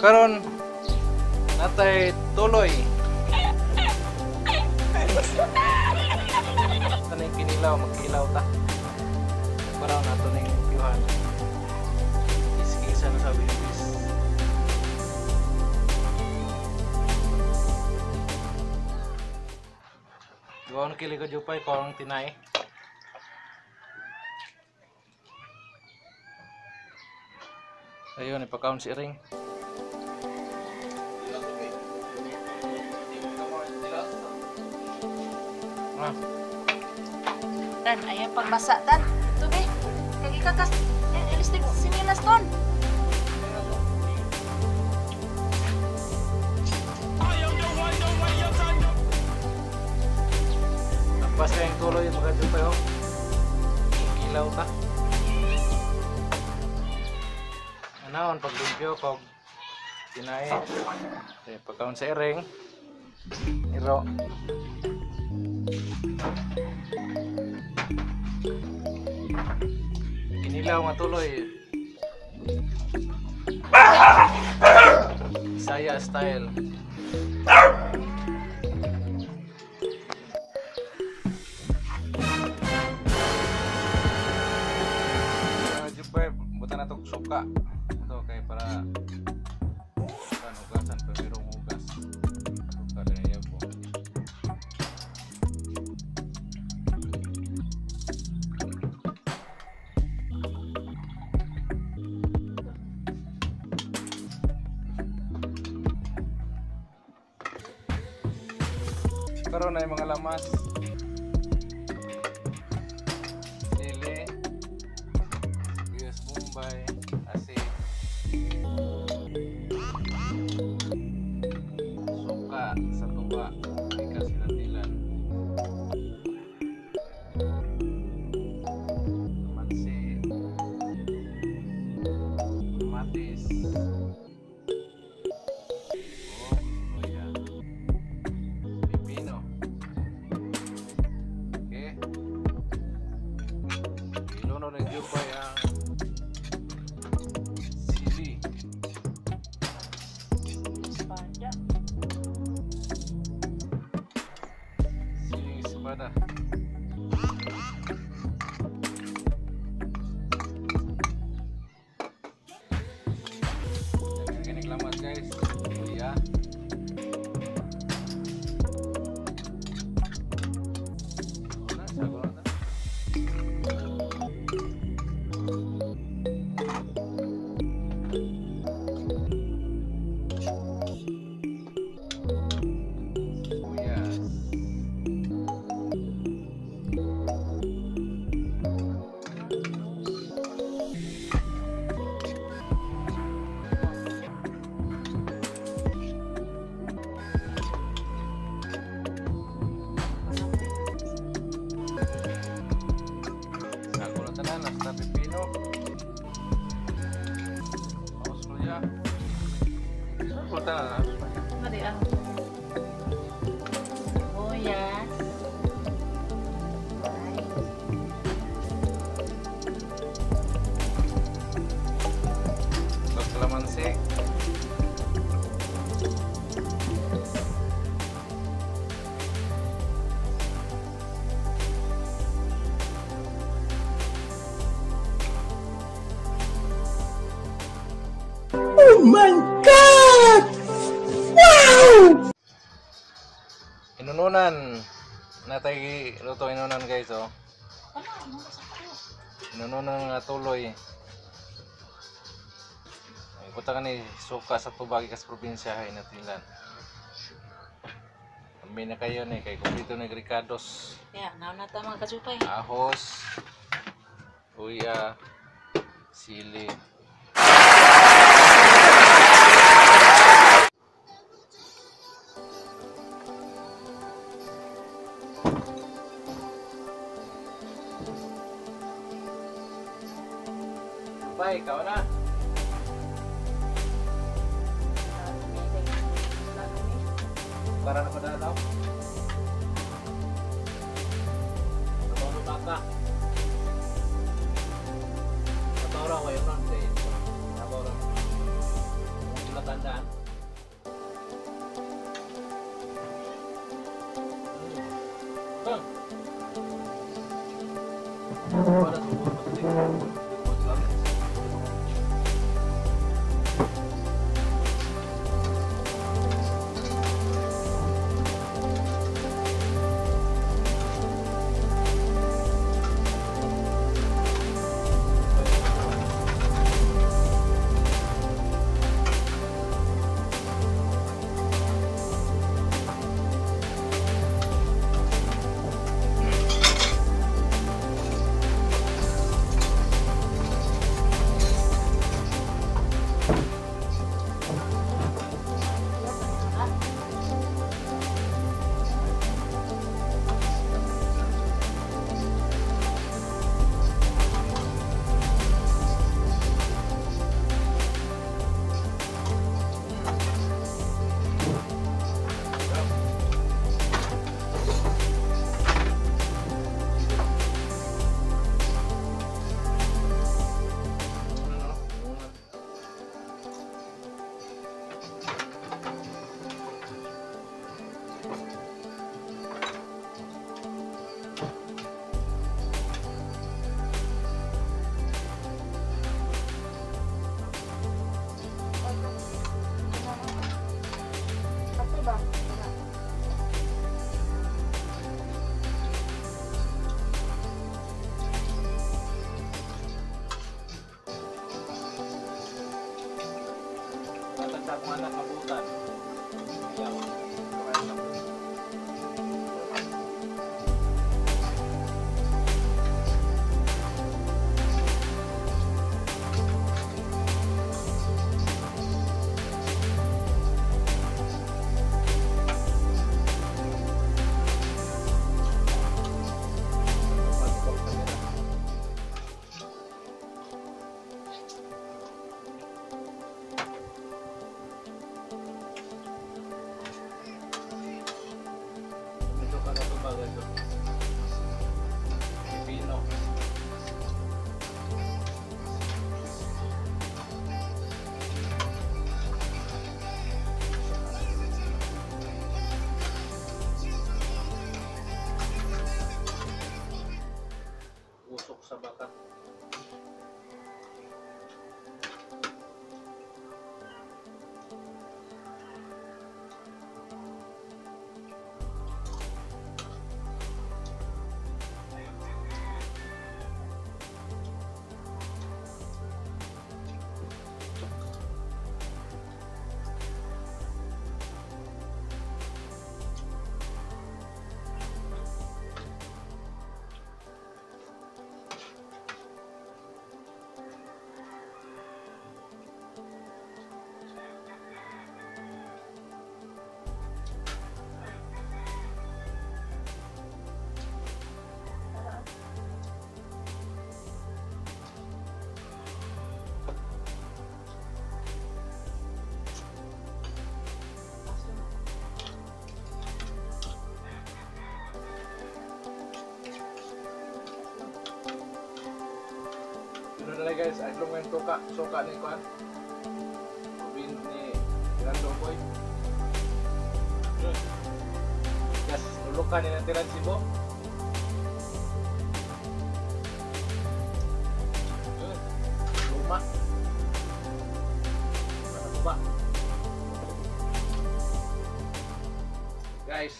Karon natay tuloy. Kaning kinilaw magkilaw ta. Para nato ning piyuhan. Iskisa na sa bibis. Gawon kili ko jupay ko ang tinay. Ayun, ipakaon si Ring. Ah. Dan, ayan pagbasa, Dan. Ito, be. Kagi kakas, elistig sinilas ton. Pas kayong tuloy mga jupay oh. Kilaw ta. Anaon paglimpyo kog tinay. Okay, pagkaon sa Ring. Iro. Kinilaw nga tuloy. Saya style. Jupay, buta na tong suka. Ito kay para hugasan pa merong hugas. Suka na yan po. Karon na yung mga lamas. Sili, US Bombay, asin, suka sa tuba, ikas sinatilan, mansi, kamatis, luya, pipino. Okay. Iluno ng jupay ang sili. Espada. Siling espada. Jangan kena kelamat guys. Luya. Mana sago na? Sibuyas. Sago na tanan, hasta pipino. Tapos luya. Sago na tanan. Mari ang sibuyas. Tapos kalamansi. Oh my God! Wow! Inununan. Natay luto inunan guys oh. Inununan nga tuloy. Ikuta ka ni suka sa tubagi kas probinsya inatilan. Kami na kayo ni kay kumpleto ni Ricardos. Kaya, nauna ta mga kasupay. Ahos, luya, sili. Bye, ikaw na. Para na padalaw. Nabawa baka. Nabawa ko yun lang. Nabawa. Kung sila tandaan. Para subur pasti. Subur lang. Satu bang. Tatagtag mana kabutan. Yan. Kaya lang. Medyo kakatubag ito. Pipino. Usok sa bakat. Yun na lang guys, ay lumang suka ni Kwan. Rubin ni Tirando Boy. Yun. Yes, lulukan ni ng Tiran Sibo. Yun. Luma. Ano ba? Guys,